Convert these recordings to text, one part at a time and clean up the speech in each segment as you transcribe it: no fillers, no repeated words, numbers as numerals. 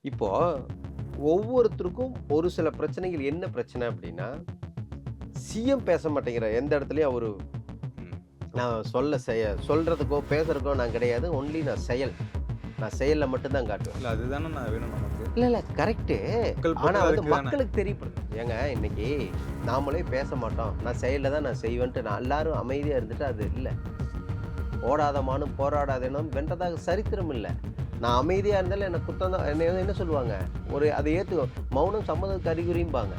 இப்போ ஒவ்வொருத்தருக்கும் ஒரு சில பிரச்சனைகள் என்ன பிரச்சனை அப்படின்னா, சிஎம் பேச மாட்டேங்கிறார். எந்த இடத்துலயும் அவரு ம். நான் சொல்றதுக்கோ, பேசுறதுக்கோ நான் கிடையாது. ஒன்லி நான் செயல். நான் செயல்ல மட்டும் தான் காட்டுவேன். இல்ல அதுதானே நான் வேணும் நமக்கு. இல்ல கரெக்ட்டு. மக்கள் ஆனா போட்டது வந்து அதுக்கு தானே. மக்களுக்கு தெரியப்படுது. ஏங்க இன்னைக்கு நாமளே பேச மாட்டோம். நான் செயல்ல தான் நான் செய்வேன்ட்டு நான் எல்லாரும் அமைதியா இருந்துட்டு அது இல்ல. "ஓடாத மானும் போராடாத இனம் வென்றதாக சரித்திரம் இல்ல." நான் அமைதியா இருந்தாலும் எனக்கு குத்தம் தான். என்னைய வந்து என்ன சொல்லுவாங்க? ஒரு அத ஏத்துக்கோ. மௌனம் சம்மதத்துக்கு அறிகுறிம்பாங்க.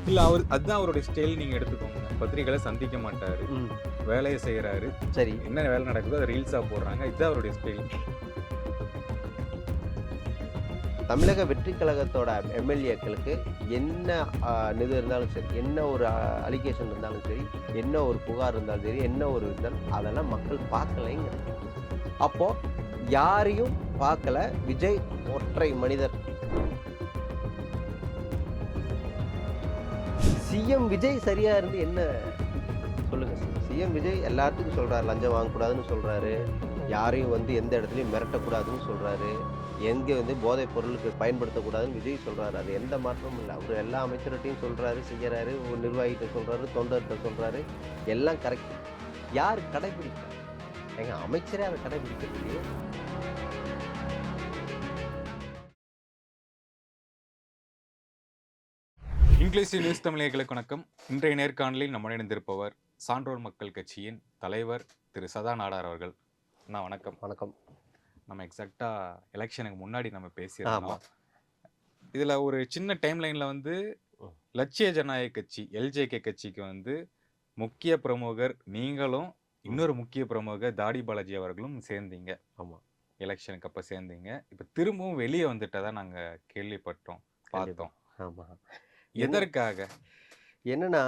இல்ல அதுதான் அவருடைய ஸ்டைல் நீங்க எடுத்துக்கோங்க. பத்திரிகைகள சந்திக்க மாட்டாரு. ம். வேலைய செய்றாரு. சரி. என்ன வேலை நடக்குதோ அத ரீல்ஸா போடுறாங்க. இதுதான் அவருடைய ஸ்டைல். தமிழக வெற்றிக் கழகத்தோட எம்எல்ஏக்களுக்கு என்ன இது இருந்தாலும் சரி, என்ன ஒரு அலிகேஷன் இருந்தாலும் சரி, என்ன ஒரு புகார் இருந்தாலும் சரி, என்ன ஒரு இருந்தாலும் அதெல்லாம் மக்கள் பார்க்கலைங்கிறது. அப்போ யாரையும் பார்க்கல. விஜய் ஒற்றை மனிதர். சிஎம் விஜய் சரியா இருந்து என்ன சொல்லுங்க. சிஎம் விஜய் எல்லாத்துக்கும் சொல்றாரு. லஞ்சம் வாங்கக்கூடாதுன்னு சொல்றாரு. யாரையும் வந்து எந்த இடத்துலயும் மிரட்டக்கூடாதுன்னு சொல்றாரு. எங்க வந்து போதைப் பொருளுக்கு பயன்படுத்தக்கூடாதுன்னு விஜய் சொல்றாரு. அது எந்த மாற்றமும் இல்ல. அவரு எல்லா அமைச்சர்கிட்டயும் சொல்றாரு, செய்யறாரு. ஒரு நிர்வாகிகிட்ட சொல்றாரு, தொண்டர்கிட்ட சொல்றாரு. எல்லாம் கரெக்ட். யார் கடைபிடிக்கிறா? ஏங்க அமைச்சரே அத கடைபிடிக்கிறது இல்லையே! இங்கிலீஷ் நியூஸ் தமிழர்களுக்கு வணக்கம். இன்றைய நேர்காணலில் நம்முடன் இணைந்திருப்பவர் சான்றோர் மக்கள் கட்சியின் தலைவர் திரு சதா நாடார் அவர்கள். அண்ணா வணக்கம். வணக்கம். நம்ம எக்ஸாக்ட்டா எலெக்ஷனுக்கு முன்னாடி நம்ம ஆமா. பேசியிருந்தோம். இதுல ஒரு சின்ன டைம் லைன்ல வந்து ம். லட்சிய ஜனநாயக கட்சி எல்ஜேகே கட்சிக்கு வந்து முக்கிய பிரமுகர் நீங்களும், ம். இன்னொரு முக்கிய பிரமுகர் தாடி பாலாஜி அவர்களும் சேர்ந்தீங்க. ஆமா. எலெக்ஷனுக்கு அப்ப சேர்ந்தீங்க. இப்ப திரும்பவும் வெளிய வந்துட்டதா நாங்க கேள்விப்பட்டோம், கண்டிப்பா. பார்த்தோம். ஆமா. என்ன எதற்காக? என்னன்னா,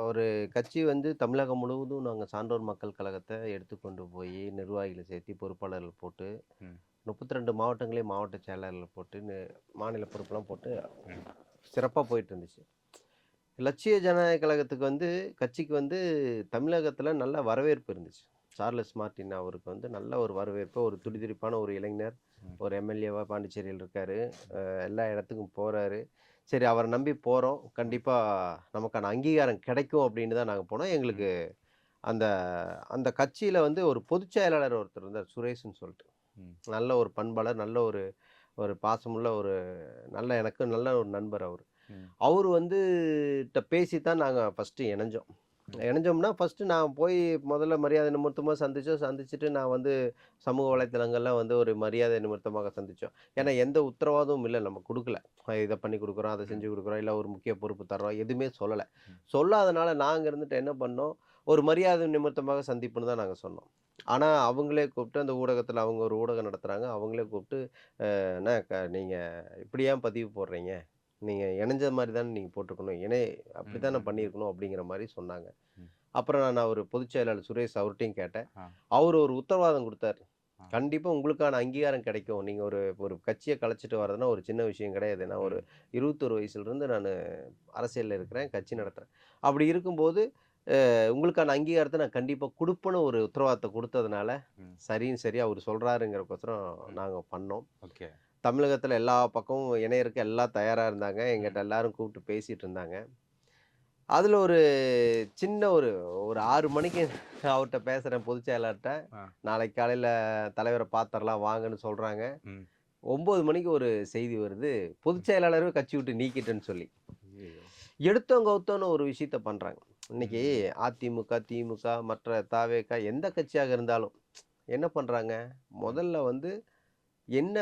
ஒரு கட்சி வந்து தமிழகம் முழுவதும் நாங்க சான்றோர் மக்கள் கழகத்த எடுத்துக்கொண்டு போயி, நிர்வாகிகள சேர்த்தி, பொறுப்பாளர்கள் போட்டு, ம், 32 மாவட்டங்களையும் மாவட்ட செயலாளர்கள் போட்டு, மாநில பொறுப்புலாம் போட்டு ம், சிறப்பா போயிட்டு இருந்துச்சு. லட்சிய ஜனநாயக கழகத்துக்கு வந்து கட்சிக்கு வந்து தமிழகத்தில நல்ல வரவேற்பு இருந்துச்சு. சார்லஸ் மார்ட்டின் அவருக்கு வந்து நல்ல ஒரு வரவேற்பு, ஒரு துடிதுடிப்பான ஒரு இளைஞர், ம், ஒரு எம்எல்ஏவா பாண்டிச்சேரியில இருக்காரு. எல்லா இடத்துக்கும் போறாரு. சரி அவர நம்பி போறோம். கண்டிப்பா நமக்கான அங்கீகாரம் கிடைக்கும் அப்படின்னு தான் நாங்க போனோம். ம், எங்களுக்கு அந்த அந்த கட்சியில வந்து ஒரு பொதுச் செயலாளர் ஒருத்தர் இருந்தார். சுரேஷ்ன்னு சொல்லிட்டு. ம், நல்ல ஒரு பண்பாளர், நல்ல ஒரு ஒரு பாசமுள்ள ஒரு எனக்கு நல்ல ஒரு நண்பர் அவரு. ம், அவரு வந்து பேசி தான் நாங்க ஃபர்ஸ்ட்டு இணஞ்சோம். ம், இணஞ்சோம்னா, ஃபர்ஸ்ட்டு நான் போய் முதல்ல மரியாதை நிமித்தமா சந்திச்சோம். சந்திச்சுட்டு நான் வந்து சமூக வலைதளங்கள்ல வந்து ஒரு மரியாதை நிமித்தமாக சந்திச்சோம். ஏன்னா, எந்த உத்தரவாதமும் இல்ல. நம்ம குடுக்கல. இத பண்ணி குடுக்குறோம், அத ம், செஞ்சு குடுக்குறோம், இல்ல ஒரு முக்கிய பொறுப்பு தர்றோம். எதுவுமே சொல்லல. ம், சொல்லாதனால நாங்க இருந்துட்டு என்ன பண்ணோம், ஒரு மரியாதை நிமித்தமாக சந்திப்புன்னு தான் நாங்க சொன்னோம். ஆனா, அவங்களே கூப்பிட்டு அந்த ஊடகத்தில அவங்க ஒரு ஊடகம் நடத்துறாங்க. அவங்களே கூப்பிட்டு, "அண்ணா நீங்க இப்படி ஏன் பதிவு போடுறீங்க? நீங்க இணஞ்ச மாரி தானே நீங்க போட்டுருக்கணும். ம், அப்படித்தானே ம், ம், பண்ணியிருக்கணும்." அப்படிங்கிற மாரி சொன்னாங்க. ம். அப்புறம் நான் அவரு பொதுச் செயலாளர் சுரேஷ் அவர்ட்டயும் கேட்டேன். ஆ, அவரு ஒரு உத்தரவாதம் குடுத்தாரு. ஆ, கண்டிப்பா உங்களுக்கான அங்கீகாரம் கிடைக்கும். நீங்க ஒரு ஒரு கட்சிய கலைச்சுட்டு வர்றதுன்னா ஒரு சின்ன விஷயம் கிடையாது. நான் ஒரு ம், 21 வயசுலருந்து நானு அரசியல்ல இருக்கிறேன். கட்சி ம், நடத்துறேன். அப்படி இருக்கும்போது, உங்களுக்கான அங்கீகாரத்த நான் கண்டிப்பா குடுப்பேன்னு ஒரு உத்தரவாதத்த குடுத்ததுனால, ம், சரின்னு சரி அவரு சொல்றாருங்கிறக்கோசரம் ம். நாங்க பண்ணோம். ஓகே. தமிழகத்துல எல்லா பக்கமும் இணையறக்கு எல்லாம் தயாரா இருந்தாங்க. ம், எங்கிட்ட எல்லாரும் கூப்பிட்டு பேசிட்டு இருந்தாங்க. அதுல ஒரு சின்ன ஒரு ஒரு 6 மணிக்கு அவர்ட்ட பேசுறேன் பொதுச் செயலாளர்ட்ட. ஆ, நாளைக்கு காலையில தலைவர பாத்தரலாம் வாங்கன்னு சொல்றாங்க. ம். 9 மணிக்கு ஒரு செய்தி வருது. ம். பொதுச் செயலாளரவே கட்சி விட்டு நீக்கிட்டேன்னு சொல்லி. ஐயய்யோ! எடுத்தோம் கவுத்தோன்னு ஒரு விஷயத்த பண்றாங்க. இன்னைக்கு ம், அதிமுக, திமுக, மற்ற தாவேகா எந்த கட்சியாக இருந்தாலும் என்ன பண்றாங்க? ம், முதல்ல வந்து என்ன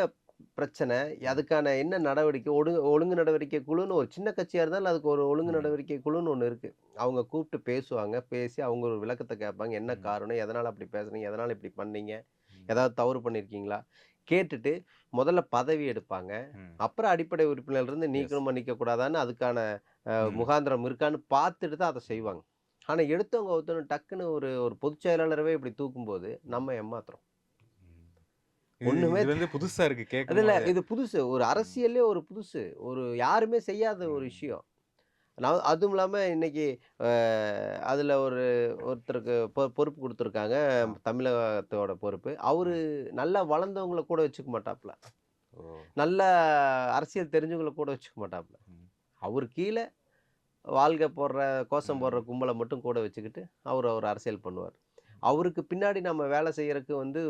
பிரச்சனை? ம், அதுக்கான என்ன நடவடிக்கை? ஒழுங்கு நடவடிக்கை குழுன்னு ஒரு சின்ன கட்சியா இருந்தாலும் அதுக்கு ஒரு ஒழுங்கு ம், நடவடிக்கை குழுன்னு ஒண்ணு இருக்கு. அவங்க கூப்பிட்டு பேசுவாங்க. பேசி அவங்க ஒரு விளக்கத்த கேட்பாங்க. என்ன ம், காரணம்? எதனால அப்படி பேசுனீங்க? எதனால இப்படி பண்ணீங்க? ம், ஏதாவது தவறு பண்ணியிருக்கீங்களா? கேட்டுட்டு முதல்ல பதவி எடுப்பாங்க. ம். அப்புறம் அடிப்படை உறுப்பினர்லேருந்து எஸ். நீக்கணுமா, நீக்கக்கூடாதான்னு அதுக்கான ம், முகாந்திரம் இருக்கான்னு பார்த்துட்டு தான் அத ம், செய்வாங்க. ஆனா எடுத்தவங்க கவுத்தவன்னு டக்குன்னு ஒரு ஒரு பொதுச் செயலாளரவே இப்படி தூக்கும்போது, ம், நம்ம ஏமாத்துறோம். ம். இது ஒண்ணுமே இது வந்து புதுசா இருக்கு அதுல கேட்கும்போதே. இது புதுசு. ஒரு ம், அரசியல்லே ஒரு புதுசு. ஒரு யாருமே செய்யாத ஒரு ம், விஷயம். நான் அதுவும் இல்லாம இன்னைக்கு அதில ஒருத்தருக்கு பொறுப்பு குடுத்துருக்காங்க. ஆ. தமிழகத்தோட பொறுப்பு. அவரு ம். நல்லா வளர்ந்தவங்கள கூட வச்சுக்க மாட்டாப்ல. ஓ! நல்ல அரசியல் தெரிஞ்சவங்கள கூட வச்சுக்க மாட்டாப்ல. ம். அவரு கீழ வாழ்க போடுற, கோஷம் போடுற ம். கும்பல மட்டும் கூட வச்சுக்கிட்டு, அவரு அரசியல் பண்ணுவாரு. அவருக்கு பின்னாடி நம்ம வேலை செய்யறக்கு வந்து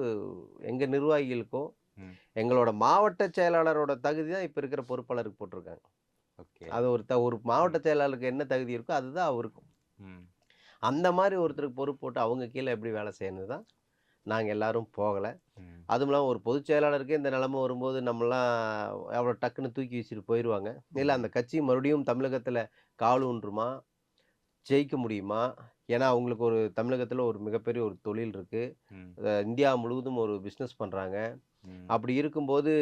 எங்க நிர்வாகிகளுக்கோ, ம். எங்களோட மாவட்ட செயலாளரோட தகுதி தான் இப்ப இருக்கிற பொறுப்பாளருக்கு போட்டிருக்காங்க. ஓகே. அது ஒரு மாவட்ட ம். செயலாளருக்கு என்ன தகுதி இருக்கோ, அதுதான் அவருக்கும். ம். அந்த மாரி ஒருத்தருக்கு பொறுப்பு போட்டு அவங்க கீழ எப்படி வேலை செய்யணும்னு தான் நாங்க எல்லாரும் போகல. ம். அதுவும் இல்லாம ஒரு பொதுச் செயலாளருக்கே இந்த நிலைமை வரும்போது நம்மலாம் அவ்வளோ டக்குன்னு தூக்கி வீசிட்டு போயிருவாங்க. இல்ல அந்த ம். கட்சி மறுபடியும் தமிழகத்துல கால் ஊன்றுமா? ஜெயிக்க முடியுமா? ஏன்னா அவங்களுக்கு ஒரு தமிழகத்துல ஒரு மிகப்பெரிய ஒரு தொழில் இருக்கு. ம். இந்தியா முழுவதும் ஒரு பிசினஸ் பண்றாங்க. ம். அப்படி இருக்கும்போது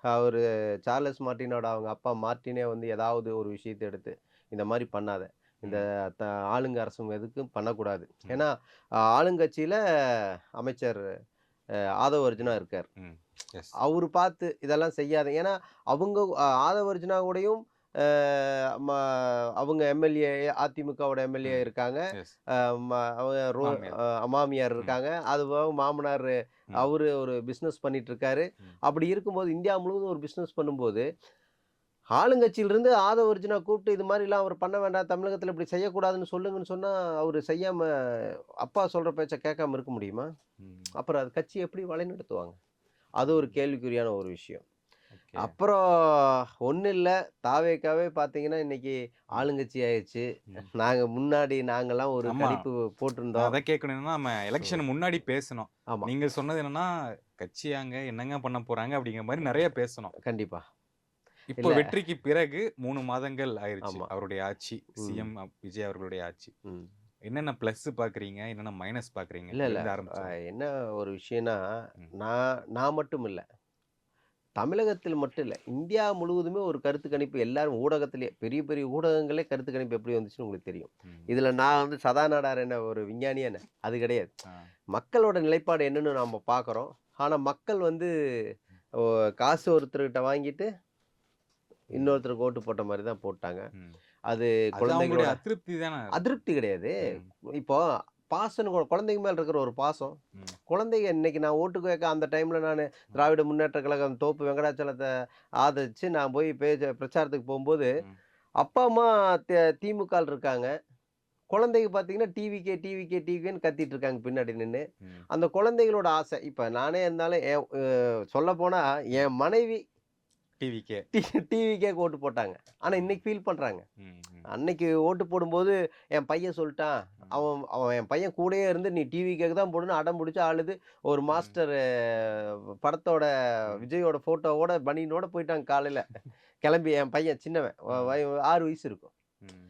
அவரு சார்லஸ் மார்ட்டினோட அவங்க அப்பா மார்ட்டினே வந்து ஏதாவது ஒரு விஷயத்த எடுத்து, இந்த மாரி பண்ணாத. இந்த ம். த ஆளுங்க அரசும் எதுக்கும் பண்ணக்கூடாது. ம். ஏன்னா ஆளுங்கட்சியில அமைச்சர் ஆதவ அர்ஜுனா ம். இருக்காரு. ம். எஸ். அவரு பார்த்து இதெல்லாம் செய்யாத. ஏன்னா அவங்க ஆதவ அர்ஜுனா கூடயும் அ ம அவங்க எம்எல்ஏ அதிமுகவோட எம்எல்ஏ ம். இருக்காங்க. எஸ். அ ம அவங்க மாமியார். மாமியார் ம். இருக்காங்க. அதுபோக மாமனாரு ம். அவரு ஒரு பிசினஸ் பண்ணிட்டு இருக்காரு. ம். அப்படி இருக்கும்போது இந்தியா முழுவதும் ஒரு பிசினஸ் பண்ணும்போது, ஆளுங்கட்சியிலிருந்து ஆதவ அர்ஜுனா கூப்பிட்டு இது மாரிலாம் அவர் பண்ண வேண்டாம். தமிழகத்தில இப்படி செய்யக்கூடாதுன்னு சொல்லுங்கன்னு சொன்னா, அவரு செய்யாம அப்பா சொல்ற பேச்ச கேட்காம இருக்க முடியுமா? ம். அப்புறம் அது கட்சி எப்படி வழிநடத்துவாங்க? அது ஒரு ம். கேள்விக்குறியான ஒரு விஷயம். ஓகே. அப்புறம் ஒண்ணும் இல்ல. தாவேக்காவே பார்த்தீங்கன்னா, இன்னைக்கு ம். ஆளுங்கட்சி ஆயிருச்சு. ம். நாங்கலாம் ஒரு ஆமா. கணிப்பு நான் போட்டிருந்தோம். அதான் கேட்கணும். என்னன்னா, நம்ம ம். எலக்ஷன் முன்னாடி பேசுனோம். ஆமா. நீங்க சொன்னது என்னன்னா, கட்சியாங்க என்னங்க பண்ண போறாங்க? அப்படிங்கிற மாரி நெறைய பேசுனோம். கண்டிப்பா. இப்போ இல்ல. வெற்றிக்கு பிறகு 3 மாதங்கள் ஆயிருச்சு. ஆமா. அவருடைய ஆட்சி. ம். சிஎம் விஜய் அவர்களுடைய ஆட்சி. ம். என்னென்ன பிளஸ் பார்க்குறீங்க? என்னென்ன மைனஸ் பார்க்குறீங்க? இல்ல. எதுலருந்து ஆரம்பிச்சலாம்? என்ன ஒரு விஷயம்னா, ம். நான் மட்டும் இல்ல. தமிழகத்தில் மட்டும் இல்ல. இந்தியா முழுவதுமே ஒரு கருத்து கணிப்பு எல்லாரும் ஊடகத்திலேயே பெரிய பெரிய ஊடகங்களே கருத்து கணிப்பு எப்படி வந்துச்சுன்னு உங்களுக்கு தெரியும். ம். இதுல நான் வந்து சதாநாடார் என்ன ஒரு விஞ்ஞானியா என்ன? அது கிடையாது. ஆ. மக்களோட நிலைப்பாடு என்னன்னு நாம பார்க்குறோம். ஆனா மக்கள் வந்து ஒ காசு ஒருத்தர்கிட்ட வாங்கிட்டு, ம். இன்னொருத்தருக்கு ஓட்டு போட்ட மாரி தான் போட்டாங்க. ம். அது அது அவங்களுடைய குழந்தைகளோட அதிருப்தி தான. அதிருப்தி கிடையாது. ம். இப்போ பாசம்ன்னு குழந்தைங்க மேல இருக்கிற ஒரு பாசம். ம். குழந்தைங்க இன்னைக்கு நான் ஓட்டு கேட்க அந்த டைம்ல நானு ம். திராவிட முன்னேற்ற கழகம் தோப்பு வெங்கடாச்சலத்த ஆதரிச்சு நான் போய் பிரச்சாரத்துக்கு போம்போது, ம். அப்பா, அம்மா திமுகல இருக்காங்க. குழந்தைங்க பார்த்தீங்கன்னா, டிவிகேன்னு கத்திட்டு இருக்காங்க பின்னாடி நின்னு. ம். அந்த குழந்தைகளோட ஆசை. இப்ப நானே இருந்தாலும் என் சொல்லப்போனா ம். என் மனைவி டிவிக்கே. டி டிவிகேக்கு ஓட்டு போட்டாங்க. ஆனா ம். இன்னைக்கு ஃபீல் பண்றாங்க. ம். ம். அன்னைக்கு ஓட்டு போடும்போது என் பையன் சொல்ட்டான். ம். அவன் அவன் என் பையன் கூடயே இருந்து நீ டிவிகேக்கு தான் போடணும்னு அடம் புடிச்சு அழுது ஒரு ம். மாஸ்டர் படத்தோட ம். விஜயோட ஃபோட்டோவோட பனியனோட போயிட்டாங்க காலையில. கிளம்பி என் பையன் சின்னவன். ஆ. 6 வயசு இருக்கும். ம்.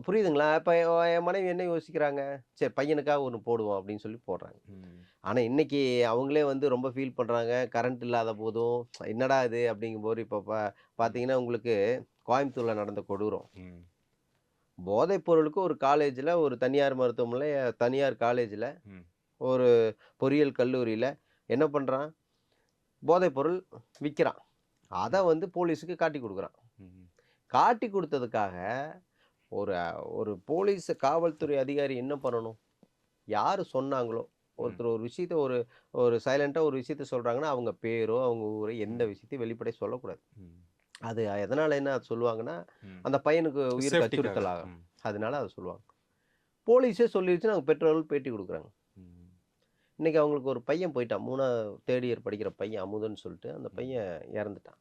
புரியுதுங்களா? இப்ப என் மனைவி என்ன யோசிக்கிறாங்க? சரி பையனுக்காக ஒண்ணு போடுவோம் அப்படின்னு சொல்லி போடுறாங்க. ம். ஆனா இன்னைக்கு அவங்களே வந்து ரொம்ப ஃபீல் பண்றாங்க. கரண்ட் இல்லாத போதும், என்னடா இது அப்படிங்கும்போது இப்ப ம். பார்த்தீங்கன்னா உங்களுக்கு கோயம்புத்தூர்ல நடந்த கொடூரம். ம். போதைப் பொருளுக்கு ஒரு காலேஜ்ல, ஒரு தனியார் மருத்துவமனை, தனியார் காலேஜ்ல, ம். ஒரு பொறியியல் கல்லூரியில என்ன பண்றான்? போதைப் பொருள் விக்கிறான். அத ம். வந்து போலீஸுக்கு காட்டிக் குடுக்குறான். ம். காட்டிக் குடுத்ததுக்காக ஒரு ஒரு போலீஸ் காவல்துறை அதிகாரி என்ன பண்ணணும்? யாரு சொன்னாங்களோ, ம். ஒருத்தர் ஒரு விஷயத்த ஒரு ஒரு சைலன்ட்டா ஒரு விஷயத்த சொல்றாங்கன்னா, அவங்க பேரோ, அவங்க ஊரோ எந்த ம். விஷயத்தையும் வெளிப்படையா சொல்லக்கூடாது. ம். அது எதனால என்ன சொல்லுவாங்கன்னா, ம். அந்த பையனுக்கு உயிருக்கு சேஃப்டிக்காக. அச்சுறுத்தல் ஆகும். ம். அதனால அத சொல்லுவாங்க. போலீஸே சொல்லிருச்சுன்னு அவங்க பெற்றோர்கள் பேட்டி குடுக்குறாங்க. ம். இன்னைக்கு அவங்களுக்கு ஒரு பையன் போயிட்டான். 3 இயர் படிக்கிற பையன் அமுதன்னு சொல்லிட்டு, அந்த ம். பையன் இறந்துட்டான்.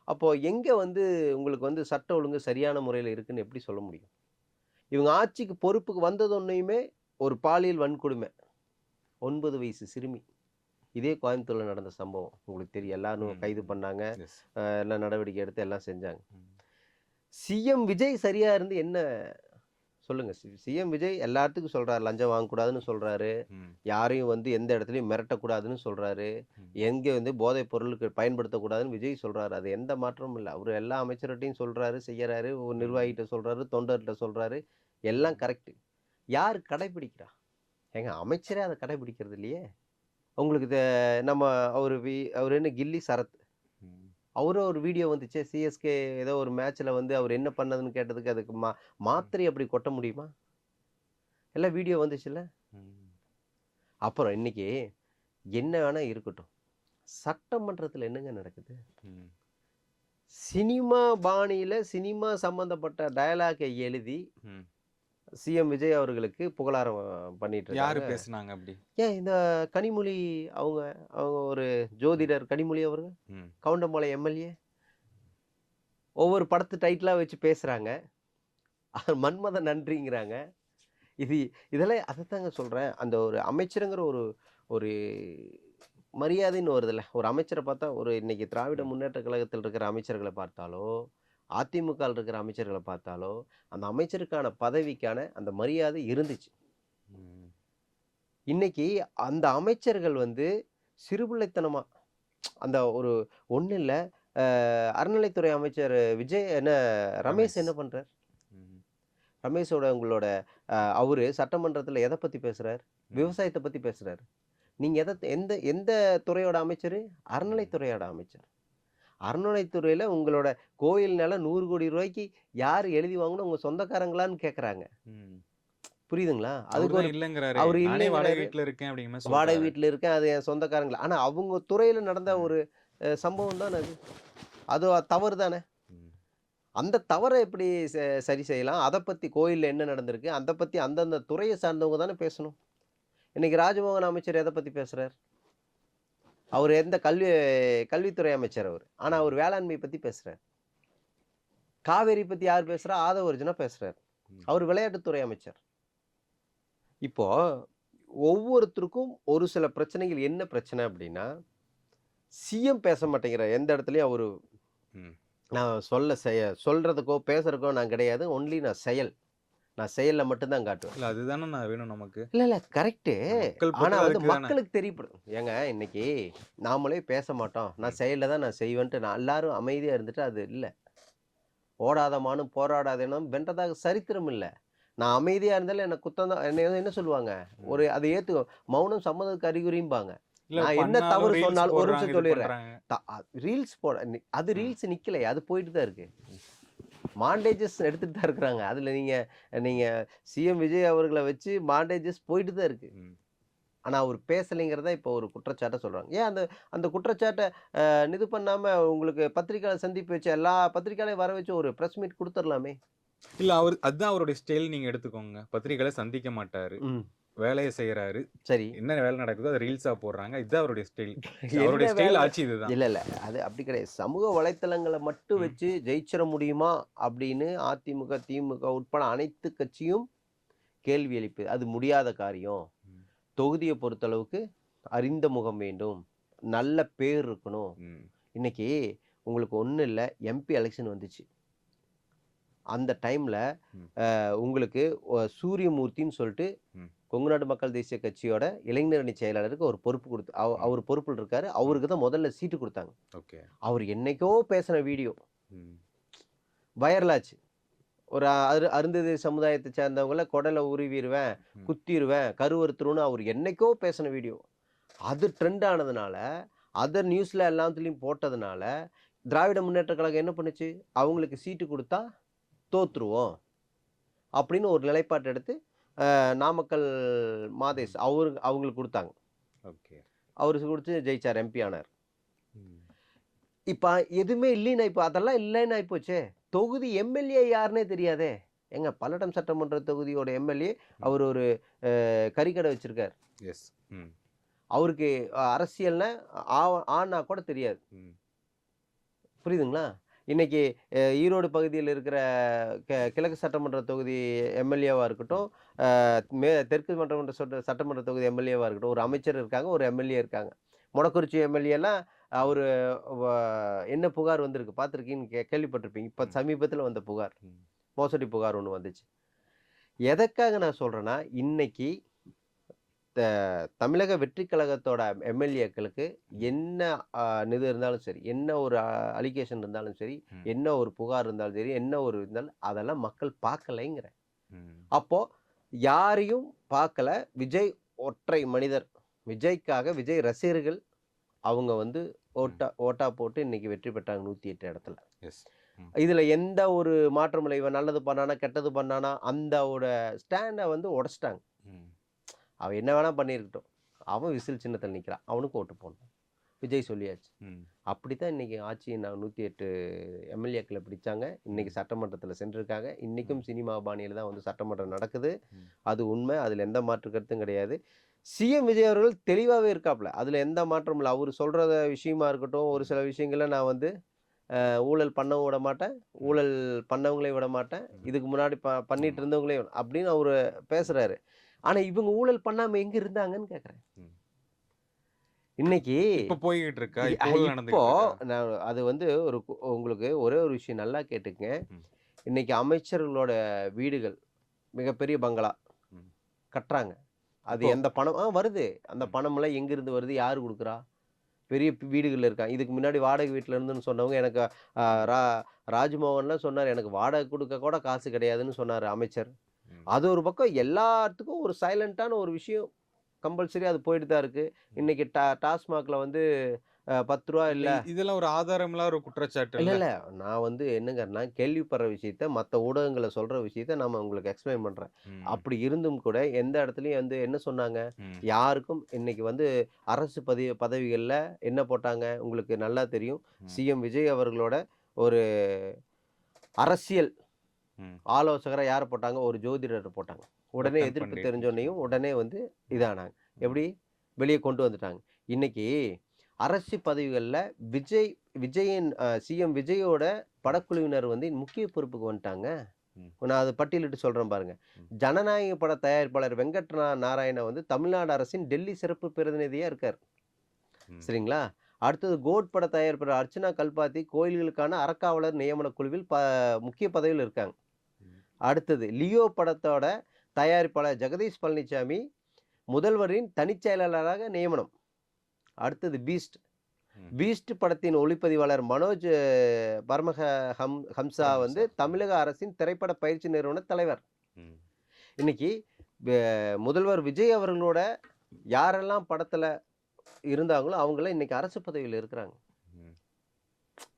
அப்போ எங்க வந்து உங்களுக்கு வந்து சட்ட ஒழுங்கு சரியான முறையில இருக்குன்னு எப்படி சொல்ல முடியும்? இவங்க ஆட்சிக்கு பொறுப்புக்கு வந்ததொன்னையுமே ஒரு பாலியல் வன்கொடுமை. 9 வயசு சிறுமி. இதே கோயம்புத்தூர்ல நடந்த சம்பவம். உங்களுக்கு தெரியும். எல்லாரும் ம். கைது ம். பண்ணாங்க. எஸ். எல்லாம் நடவடிக்கை எடுத்து எல்லாம் செஞ்சாங்க. ம். சிஎம் விஜய் சரியா இருந்து என்ன சொல்லுங்க. சிஎம் விஜய் எல்லாத்துக்கும் சொல்றாரு. லஞ்சம் வாங்கக்கூடாதுன்னு சொல்றாரு. ம். யாரையும் வந்து எந்த இடத்துலயும் மிரட்டக்கூடாதுன்னு சொல்றாரு. ம். எங்க வந்து போதைப் பொருளுக்கு பயன்படுத்தக்கூடாதுன்னு விஜய் சொல்றாரு. அது எந்த மாற்றமும் இல்ல. அவரு எல்லா அமைச்சர்ட்டயும் சொல்றாரு, செய்யறாரு. ஒரு ம். நிர்வாகிகிட்ட சொல்றாரு, தொண்டர்ட்ட சொல்றாரு. எல்லாம் ம். கரெக்ட். யார் கடைப்பிடிக்கிறா? ஏங்க அமைச்சரே அத கடைப்பிடிக்கிறது இல்லையே! உங்களுக்கு நம்ம அவரு என்ன கில்லி சரத். ம். அவரும் ஒரு வீடியோ வந்துச்சு. சிஎஸ்கே ஏதோ ஒரு மேட்ச்ல வந்து அவர் என்ன பண்ணதுன்னு கேட்டதுக்கு அதுக்கு மாத்திரை அப்படி கொட்ட முடியுமா? எல்லாம் வீடியோ வந்துச்சுல்ல. ம். அப்புறம் இன்னைக்கு என்ன வேணா இருக்கட்டும். சட்டமன்றத்துல என்னங்க நடக்குது? ம். சினிமா பாணியில சினிமா சம்பந்தப்பட்ட டயலாக்க எழுதி ம். சிஎம் விஜய் அவர்களுக்கு புகழாரம் பண்ணிட்டு யாரு இருக்காங்க. பேசுனாங்க அப்படி? ஏன் இந்த கனிமொழி அவங்க அவங்க ஒரு ஜோதிடர் கனிமொழி அவர்கள், ம். கவுண்டமலை எம்எல்ஏ ஒவ்வொரு படத்து டைட்டிலா வச்சு பேசுறாங்க. மன்மத நன்றிங்கிறாங்க. இது இதெல்லாம் அதத்தாங்க சொல்றேன். அந்த ஒரு அமைச்சருங்கிற ஒரு ஒரு மரியாதைன்னு வருதுல்ல. ஒரு அமைச்சர பார்த்தா ஒரு இன்னைக்கு திராவிட ம். முன்னேற்ற கழகத்தில் இருக்கிற அமைச்சர்கள பார்த்தாலோ, அதிமுகல இருக்கிற அமைச்சர்கள பார்த்தாலோ, அந்த அமைச்சருக்கான பதவிக்கான அந்த மரியாதை இருந்துச்சு. ம். இன்னைக்கு அந்த அமைச்சர்கள் வந்து சிறுபிள்ளைத்தனமா அந்த ஒரு ஒண்ணும் இல்ல. அறநிலைத்துறை அமைச்சர் விஜய் ரமேஷ் ரமேஷ். என்ன பண்றார்? ம். ரமேஷோட உங்களோட அவரு சட்டமன்றத்துல எத பத்தி பேசுறார்? ம். விவசாயத்த பத்தி பேசுறாரு. நீங்க எந்த எந்த துறையோட அமைச்சரு? ம். அறநிலைத்துறையோட அமைச்சர். அறநிலைத்துறையில உங்களோட கோயில் நிலம் 100,00,00,000 யாரு எழுதி வாங்கணும்? உங்க சொந்தக்காரங்களான்னு கேட்கறாங்க. ம். புரியுதுங்களா? அதுக்கு அவரு ஒரு தான் இல்லங்கிறாரே. அவரு நானே வாடகை இல்லைங்கிறாரு. வீட்ல இருக்கேன் அப்படிங்கிற மாரி வாடகை சொல்றாரு. வீட்ல இருக்கேன். அது என் சொந்தக்காரங்களா. ஆனா அவங்க துறையில நடந்த ம். ஒரு சம்பவம் தானே அது. அது தவறு தானே. ம். அந்த தவற எப்படி சரி செய்யலாம்? அத பத்தி கோயில்ல என்ன நடந்திருக்கு? அத பத்தி அந்தந்த துறைய சார்ந்தவங்க தானே பேசணும். இன்னைக்கு ராஜமோகன் அமைச்சர் எத பத்தி பேசுறார்? அவரு எந்த கல்வித்துறை அமைச்சர் அவரு. ஆனா ம். அவரு வேளாண்மை பத்தி பேசுறார். காவேரி பத்தி யார் பேசுறா? ஆதவ அர்ஜுனா பேசுறார். ம். அவரு விளையாட்டுத்துறை அமைச்சர். இப்போ ஒவ்வொருத்தருக்கும் ஒரு சில பிரச்சனைகள் என்ன பிரச்சனை அப்டின்னா, சிஎம் பேச மாட்டேங்கிறார். எந்த இடத்துலயும் அவரு ம். நான் சொல்றதுக்கோ, பேசுறதுக்கோ நான் கிடையாது. ஒன்லி நான் செயல்ல மட்டும் தான் காட்டுவேன். இல்ல அதுதானே நான் வேணும் நமக்கு. இல்ல கரெக்ட்டு. மக்கள் ஆனா போட்டது வந்து அதுக்கு தானே. மக்களுக்கு தெரியப்படும். ஏங்க இன்னைக்கு நாமளே பேச மாட்டோம். நான் ம். செயல்ல தான் நான் செய்வேன்ட்டு எல்லாரும் அமைதியா இருந்துட்டு அது இல்ல. "ஓடாத மானும் போராடாத இனம் வென்றதாக சரித்திரம் இல்ல." நான் அமைதியா இருந்தாலும் என்ன குத்தம் தான் என்ன சொல்லுவாங்க? ம். ஒரு அத ஏத்துக்கோ மௌனம் சம்மதத்துக்கு அறிகுறிம்பாங்க. இல்ல நான் என்ன பண்ணாலும் தவறு ரீல்ஸ் சொன்னாலும் ஒரு போடுறாங்க, நிமிஷம் இது சொல்லிர்றேன். பண்றாங்க. த அ ரீல்ஸ் போட அது ம். ரீல்ஸ் நிக்கலையே. அது போயிட்டு தான் இருக்கு. மாண்டேஜஸ் எடுத்துட்டு தான் இருக்கிறாங்க. அதுல நீங்க நீங்க சிஎம் விஜய் அவர்கள வச்சு மாண்டேஜஸ் போயிட்டு தான் இருக்கு. ம். ஆனா அவரு பேசலைங்கிறத இப்போ ஒரு குற்றச்சாட்டா சொல்றாங்க. ஏன் அந்த அந்த குற்றச்சாட்ட இது பண்ணாம உங்களுக்கு பத்திரிக்கையாளர் சந்திப்பு வச்சு எல்லா பத்திரிக்கையாளரையும் வர வச்சு ஒரு பிரஸ் மீட் குடுத்துரலாமே! இல்ல அதுதான் அவருடைய ஸ்டைல் நீங்க எடுத்துக்கோங்க. பத்திரிக்கையாள சந்திக்க மாட்டாரு. ம். வேலைய செய்றாரு. சரி. என்ன வேலை நடக்குதோ அத ரீல்ஸா போடுறாங்க. இதுதான் அவருடைய ஸ்டைல். என்ன அவருடைய ஸ்டைல் வேல ஆச்சு இதுதான். இல்ல. அது அப்படி கிடையாது. சமூக வலைத்தளங்கள மட்டும் ம். வச்சு ஜெயிச்சிற முடியுமா? அப்படின்னு அதிமுக, திமுக உட்பட அனைத்து கட்சியும் கேள்வி எழுப்புது. அது முடியாத காரியம். ம். தொகுதிய பொறுத்தளவுக்கு அறிந்த முகம் வேண்டும். நல்ல பேர் இருக்கணும். ம். இன்னைக்கு உங்களுக்கு ஒண்ணும் இல்ல. எம்பி எலக்ஷன் வந்துச்சு. அந்த டைம்ல ம். உங்களுக்கு சூரியமூர்த்தின்னு சொல்லிட்டு ம். கொங்கு நாடு மக்கள் தேசிய கட்சியோட இளைஞர் அணி செயலாளருக்கு ஒரு பொறுப்பு குடுத்து ம். அவர் பொறுப்புல இருக்காரு. ம். அவருக்கு தான் முதல்ல சீட்டு குடுத்தாங்க. ஓகே. அவரு என்னைக்கோ பேசின வீடியோ ம். வைரல் ஆச்சு. ஒரு அருந்ததி சமுதாயத்தை சேர்ந்தவங்கள குடல உருவிருவேன், ம். குத்திருவேன், கருவறுத்துருவேன்னு அவரு என்னைக்கோ பேசின வீடியோ. அது ட்ரெண்ட் ஆனதுனால, அத நியூஸ்ல எல்லாத்துலயும் போட்டதுனால, திராவிட முன்னேற்றக் கழகம் என்ன பண்ணுச்சு? அவங்களுக்கு சீட்டு குடுத்தா தோத்துருவோம். அப்படின்னு ஒரு நிலைப்பாட்ட எடுத்து, நாமக்கல் மாதேஷ் அவங்களுக்கு குடுத்தாங்க. ஓகே. அவருக்கு குடுத்து ஜெயிச்சார். எம்பி ஆனார். ம். இப்ப எதுவுமே இல்லைன்னு இப்ப அதெல்லாம் இல்லைன்னு ஆயிப்போச்சே. தொகுதி எம்எல்ஏ யாருன்னே தெரியாதே. ஏங்க பல்லடம் சட்டமன்ற தொகுதியோட எம்எல்ஏ ம். அவர் ஒரு கறிக்கடை வச்சிருக்காரு. எஸ். ம். அவருக்கு அரசியல்னா ஆ ஆன்னா கூட தெரியாது. ம். புரியுதுங்களா? இன்னைக்கு ஈரோடு பகுதியில இருக்கிற கிழக்கு சட்டமன்ற தொகுதி எம்எல்ஏவா இருக்கட்டும், தெற்கு சட்டமன்ற தொகுதி எம்எல்ஏவா இருக்கட்டும், ஒரு அமைச்சர் இருக்காங்க, ஒரு எம்எல்ஏ இருக்காங்க. மொடக்குறிச்சி எம்எல்ஏலாம் அவரு வ என்ன புகார் வந்திருக்கு பார்த்துருக்கீங்கன்னு கேள்விப்பட்டிருப்பீங்க. இப்ப ம். சமீபத்தில வந்த புகார். ம். மோசடி புகார் ஒண்ணு வந்துச்சு. எதற்காக நான் சொல்றேன்னா, இன்னைக்கு த தமிழக வெற்றி கழகத்தோட எம்எல்ஏக்களுக்கு என்ன இது இருந்தாலும் சரி, என்ன ஒரு அலிகேஷன் இருந்தாலும் சரி, ம். என்ன ஒரு புகார் இருந்தாலும் சரி, என்ன ஒரு இருந்தாலும் அதெல்லாம் மக்கள் பார்க்கலைங்கிறேன். ம். அப்போ யாரையும் பார்க்கல. விஜய் ஒற்றை மனிதர். விஜய்க்காக விஜய் ரசிகர்கள் அவங்க வந்து ஓட்டா போட்டு இன்னைக்கு வெற்றி பெற்றாங்க 108 இடத்துல. எஸ். ம். இதுல எந்த ஒரு மாற்றமும் இல்ல. இவன் நல்லது பண்ணானா, கெட்டது பண்ணானா, அந்தோட ஸ்டாண்ட வந்து உடைச்சுட்டாங்க. ம். அவன் என்ன வேணா பண்ணியிருக்கட்டும். அவன் விசில் சின்னத்துல நிக்கிறான். அவனுக்கு ஓட்டு போடணும். விஜய் சொல்லியாச்சு. ம். அப்படித்தான் இன்னைக்கு ஆட்சியை 108 எம்எல்ஏக்கள பிடிச்சாங்க. இன்னைக்கு சட்டமன்றத்துல சென்றிருக்காங்க. இன்னைக்கும் சினிமா பாணியில தான் வந்து சட்டமன்றம் நடக்குது. ம். அது உண்மை. அதுல எந்த மாற்று கருத்தும் கிடையாது. சிஎம் விஜய் அவர்கள் தெளிவாவே இருக்காப்ல. அதுல எந்த மாற்றமும் இல்ல. அவரு சொல்ற விஷயமா இருக்கட்டும், ஒரு சில விஷயங்கள நான் வந்து ஊழல் பண்ணவும் விட மாட்டேன். ஊழல் பண்ணவங்களையும் விட மாட்டேன். ம். இதுக்கு முன்னாடி பண்ணிட்டு ஆமா. இருந்தவங்களையும் அப்படின்னு அவரு பேசுறாரு. ஆனா இவங்க ஊழல் பண்ணாம எங்க இருந்தாங்கன்னு கேட்கிறேன். ம். இன்னைக்கு இப்ப போய்க்கிட்டு இருக்கா? இ இப்போ இப்போ நடந்துகிட்டு இருக்கா? நான் அது வந்து உங்களுக்கு ஒரே ஒரு விஷயம் நல்லா கேட்டுக்கங்க. ம். இன்னைக்கு அமைச்சர்களோட வீடுகள், மிகப்பெரிய பங்களா ம். கட்டுறாங்க. அது இப்போ எந்த பணம் வருது. அந்த ம். பணம்லாம் எங்கிருந்து வருது? யாரு குடுக்குறா? பெரிய வீடுகள்ல இருக்காங்க. இதுக்கு முன்னாடி வாடகை வீட்ல இருந்துன்னு சொன்னவங்க எனக்கு அ ம். ரா ராஜ்மோகன்லாம் சொன்னாரு. எனக்கு வாடகை குடுக்க கூட காசு கிடையாதுன்னு சொன்னாரு அமைச்சர். ம். அது ஒரு பக்கம் எல்லாத்துக்கும் ஒரு சைலன்ட்டான ஒரு விஷயம் கம்பல்சரி அது போயிட்டு தான் இருக்கு. ம். இன்னைக்கு டாஸ்மாக்ல வந்து ரூ. 10 இல்ல இல்ல இதெல்லாம் ஒரு ஆதாரமில்லாத ஒரு குற்றச்சாட்டு இல்ல? இல்ல. நான் வந்து என்னங்கன்னா, கேள்விப்படுற விஷயத்த மத்த ஊடகங்கள்ல சொல்ற விஷயத்த நாம உங்களுக்கு எக்ஸ்பிளைன் பண்றேன். ம். அப்படி இருந்தும் கூட எந்த இடத்துலயும் வந்து என்ன சொன்னாங்க? ம். யாருக்கும் இன்னைக்கு வந்து அரசு பதவிகள்ல என்ன போட்டாங்க? உங்களுக்கு நல்லா தெரியும். ம். சிஎம் விஜய் அவர்களோட ஒரு அரசியல் ம். ஆலோசகரா யார போட்டாங்க? ஒரு ஜோதிடர போட்டாங்க. உடனே ரத்தன் எதிர்ப்பு பண்டிட். தெரிஞ்சோனயும் உடனே வந்து இதானாங்க. ம். எப்படி? வெளிய கொண்டு வந்துட்டாங்க. இன்னைக்கு அரசு பதவிகள்ல விஜயின் சிஎம் விஜயோட படக்குழுவினர் வந்து முக்கிய பொறுப்புக்கு வந்துட்டாங்க. ம். நான் அத பட்டியலிட்டு சொல்றேன் பாருங்க. ம். ஜனநாயக பட தயாரிப்பாளர் வெங்கட் நாராயணன் வந்து தமிழ்நாடு அரசின் டெல்லி சிறப்பு பிரதிநிதியா இருக்காரு. ம். சரிங்களா? அடுத்தது கோட் பட தயாரிப்பாளர் அர்ச்சனா கல்பாத்தி கோயில்களுக்கான அறக்காவலர் நியமன குழுவில் முக்கிய பதவியில இருக்காங்க. ம். அடுத்தது லியோ படத்தோட தயாரிப்பாளர் ஜெகதீஷ் பழனிசாமி முதல்வரின் தனிச் செயலாளராக நியமனம். அடுத்தது பீஸ்ட். ம். பீஸ்ட் படத்தின் ஒளிப்பதிவாளர் மனோஜ் பரமஹ ஹம்சா வந்து ஹம்சா. தமிழக அரசின் திரைப்பட பயிற்சி நிறுவன தலைவர். ம். இன்னைக்கு முதல்வர் விஜய் அவர்களோட யாரெல்லாம் படத்துல இருந்தாங்களோ அவங்கலாம் இன்னைக்கு அரசு பதவியில இருக்கிறாங்க. ம்.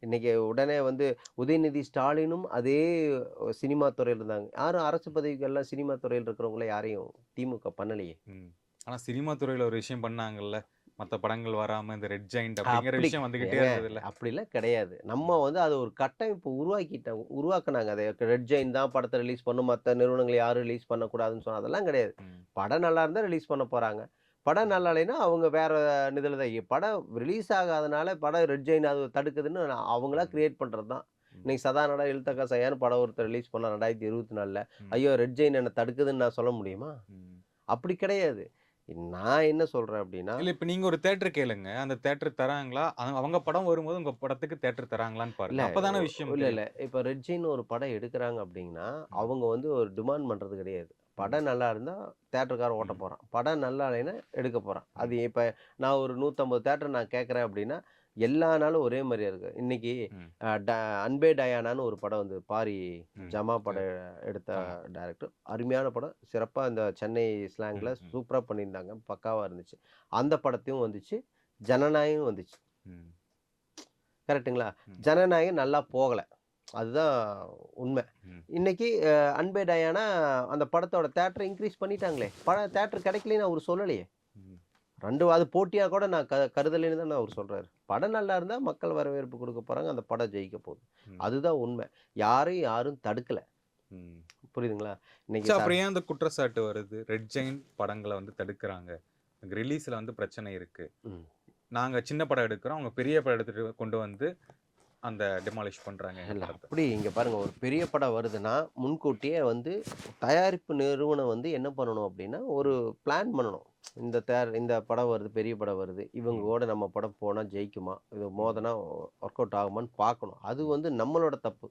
இன்னைக்கு உடனே வந்து உதயநிதி ஸ்டாலினும் அதே சினிமா துறையில இருந்தாங்க. யாரும் அரசு பதவிகள்லாம் சினிமா துறையில இருக்கிறவங்கள யாரையும் திமுக பண்ணலையே. ம். ஆனா சினிமா துறையில ஒரு விஷயம் பண்ணாங்கல்ல. மத்த படங்கள் வராம இந்த ரெட் ஜெயண்ட் அப்படிங்கிற அப்படி விஷயம் வந்துகிட்டே ஏங்க இருந்ததுல்ல. அப்படிலாம் கிடையாது. நம்ம வந்து அது ஒரு கட்டமைப்பு உருவாக்குனாங்க. அத ரெட் ஜெயின் தான் படத்த ரிலீஸ் பண்ணும். மத்த நிறுவனங்கள் யாரும் ரிலீஸ் பண்ணக்கூடாதுன்னு சொன்னா அதெல்லாம் கிடையாது. ம். படம் நல்லா இருந்தா ரிலீஸ் பண்ண போறாங்க. படம் நல்லா இல்லைன்னா அவங்க வேற இதுல தான் படம் ரிலீஸ் ஆகாதனால படம் ரெட் ஜெயின் அது தடுக்குதுன்னு அவங்களா ம். கிரியேட் பண்றது தான். ம். இன்னைக்கு சதாநடா எழுத்தக்கா சையான்னு படம் ஒருத்தர் ரிலீஸ் பண்ணா 2024ல. ம். ஐயோ! ரெட் ஜெயின் என்ன தடுக்குதுன்னு நான் சொல்ல முடியுமா? ம். அப்படி கிடையாது. நான் என்ன சொல்றேன் அப்படின்னா இல்ல இப்ப நீங்க ஒரு தியேட்டர் கேளுங்க. அந்த தியேட்டர் தராங்களா? அவங்க படம் வரும்போது உங்க படத்துக்கு தியேட்டர் தராங்களான்னு இல்ல. பாருங்க. அப்பதானே விஷயம் இல்ல. தெரியும். இப்ப ரெட்ஜின்னு ஒரு படம் எடுக்குறாங்க அப்டின்னா, ம். அவங்க வந்து ஒரு டிமாண்ட் பண்றது கிடையாது. ம். படம் நல்லா இருந்தா தியேட்டர்காரன் ஓட்ட ம். போறான். படம் நல்லா இல்லைன்னா எடுக்க போறான். ம். அது இப்ப நான் ஒரு 150 தியேட்டர் நான் கேட்குறேன் அப்டின்னா, எல்லா நாளும் ஒரே மாரியா இருக்கு. இன்னைக்கு ம். அ ட அன்பே டயானான்னு ஒரு படம் வந்தது. பாரி ம். ஜமா படம் எடுத்த ஆமா. டைரக்டர். அருமையான படம். சிறப்பா இந்த சென்னை ஸ்லாங்ல ம். ம். சூப்பரா பண்ணியிருந்தாங்க. பக்காவா இருந்துச்சு. அந்த படத்தையும் வந்துச்சு. ஜனநாயகம் வந்துச்சு. ம். கரெக்ட்டுங்களா? ம். ஜனநாயகம் நல்லா போகல. அதுதான் உண்மை. ம். இன்னைக்கு அன்பே டயானா அந்த படத்தோட தியேட்டர இன்கிரீஸ் பண்ணிட்டாங்களே! தியேட்டர் கிடைக்கலைன்னு அவரு சொல்லலையே! ம். 2 அது போட்டியா கூட நான் கருதலைன்னு தானே அவரு சொல்றாரு. படம் நல்லா இருந்தா மக்கள் வரவேற்பு குடுக்க போறாங்க. அந்த படம் ஜெயிக்க போகுது. ம். அதுதான் உண்மை. யாரையும் யாரும் தடுக்கல. ம். புரியுதுங்களா? இன்னைக்கு சரி அப்புறம் ஏன் அந்த குற்றச்சாட்டு வருது? ரெட் ஜெயண்ட் படங்கள வந்து தடுக்குறாங்க. ரிலீஸ்ல வந்து பிரச்சனை இருக்கு. ம். நாங்க சின்ன படம் எடுக்கிறோம். அவங்க பெரிய படம் எடுத்துட்டு கொண்டு வந்து அந்த டெமாலிஷ் பண்றாங்க எங்க இல்ல படத்த. அப்படி இங்க பாருங்க ஒரு பெரிய படம் வருதுன்னா, முன்கூட்டியே வந்து தயாரிப்பு நிறுவனம் வந்து என்ன பண்ணணும் அப்படின்னா, ஒரு பிளான் பண்ணணும். இந்த படம் வருது, பெரிய படம் வருது. இவங்க ம். கூட நம்ம படம் போனா ஜெயிக்குமா? இது ம். மோதுனா ஒர்க் அவுட் ஆகுமான்னு பார்க்கணும். அது ம். வந்து நம்மளோட தப்பு.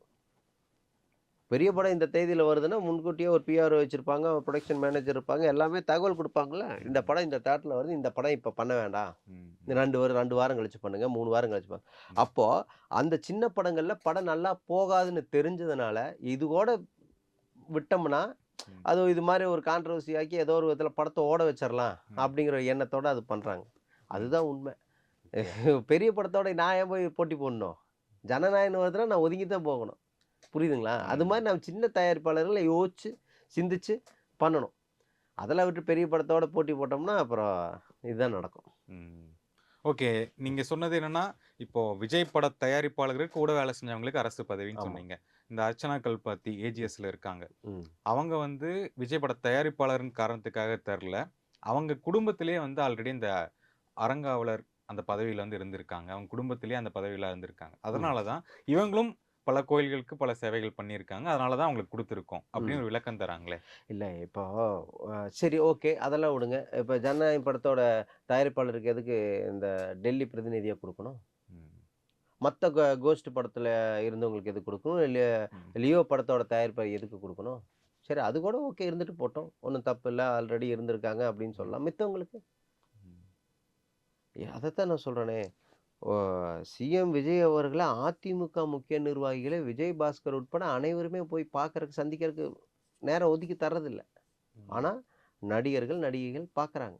பெரிய படம் இந்த தேதியில வருதுன்னா, முன்கூட்டியே ஒரு பிஆர்ஓ வச்சிருப்பாங்க, ஒரு புரொடக்ஷன் மேனேஜர் இருப்பாங்க. எல்லாமே தகவல் குடுப்பாங்கல்ல. இந்த ம். படம் இந்த தியேட்டர்ல வருது. இந்த படம் இப்ப பண்ண வேண்டாம். ம். இந்த 2 வாரம் கழிச்சு பண்ணுங்க. 3 வாரம் கழிச்சு பண்ணுங்க. ம். அப்போ அந்த சின்ன படங்கள்ல படம் நல்லா போகாதுன்னு தெரிஞ்சதுனால, இதோட விட்டோம்னா, ம். அது இது மாரி ஒரு கான்ட்ரோவர்சி ஆக்கி ஏதோ ஒரு விதத்துல படத்த ஓட வச்சிரலாம். ம். அப்படிங்கிற எண்ணத்தோட அது பண்றாங்க. ம். அதுதான் உண்மை. பெரிய படத்தோட நான் ஏன் போய் போட்டி போடணும்? ஜனநாயகம்னு வருதுன்னா நான் ஒதுங்கி தான் போகணும். புரியுதுங்களா? அது ம். மாரி நம்ம சின்ன தயாரிப்பாளர்கள் யோசிச்சு, சிந்திச்சு பண்ணணும். அதெல்லாம் விட்டு பெரிய படத்தோட போட்டி போட்டோம்னா, அப்புறம் இதுதான் நடக்கும். ம். ஓகே. நீங்க சொன்னது என்னன்னா, இப்போ விஜய் பட தயாரிப்பாளர்கள் கூட வேலை செஞ்சவங்களுக்கு அரசு பதவின்னு ஆமா. சொன்னீங்க. இந்த அர்ச்சனா கல்பாத்தி ஏஜிஎஸ்ல இருக்காங்க. ம். அவங்க விஜய் பட தயாரிப்பாளர்ன்னு காரணத்துக்காக தரல. அவங்க குடும்பத்திலேயே ஆல்ரெடி இந்த அறங்காவலர் அந்த பதவியில இருந்திருக்காங்க. அவங்க குடும்பத்திலேயே அந்த பதவியில இருந்திருக்காங்க. ம். அதனால தான் இவங்களும் பல கோயில்களுக்கு பல சேவைகள் பண்ணியிருக்காங்க. அதனால தான் அவங்களுக்கு குடுத்துருக்கோம். அப்படின்னு ம். ஒரு விளக்கம் தராங்களே. இல்ல இப்போ சரி ஓகே. அதெல்லாம் விடுங்க. இப்ப ஜனநாயகம் படத்தோட தயாரிப்பாளருக்கு எதுக்கு இந்த டெல்லி பிரதிநிதிய குடுக்கணும்? ம். மத்த கோஸ்ட் படத்துல இருந்தவங்களுக்கு எதுக்கு குடுக்கணும்? இல்ல ம். லியோ படத்தோட தயாரிப்பாளர் எதுக்கு குடுக்கணும்? சரி அது கூட ஓகே இருந்துட்டு போட்டும். ஒண்ணும் தப்பில்ல. ஆல்ரெடி இருந்திருக்காங்க அப்படின்னு ம். சொல்லலாம். மித்தவங்களுக்கு? ம். அதத்தான் நான் சொல்றேனே. ஓ சிஎம் விஜய் அவர்கள அதிமுக முக்கிய நிர்வாகிகளே விஜய் பாஸ்கர் உட்பட அனைவருமே போய் பார்க்கறக்கு, சந்திக்கிறதுக்கு நேரம் ஒதுக்கி தர்றதில்ல. ம். ஆனா, நடிகர்கள், நடிகைகள் பார்க்குறாங்க.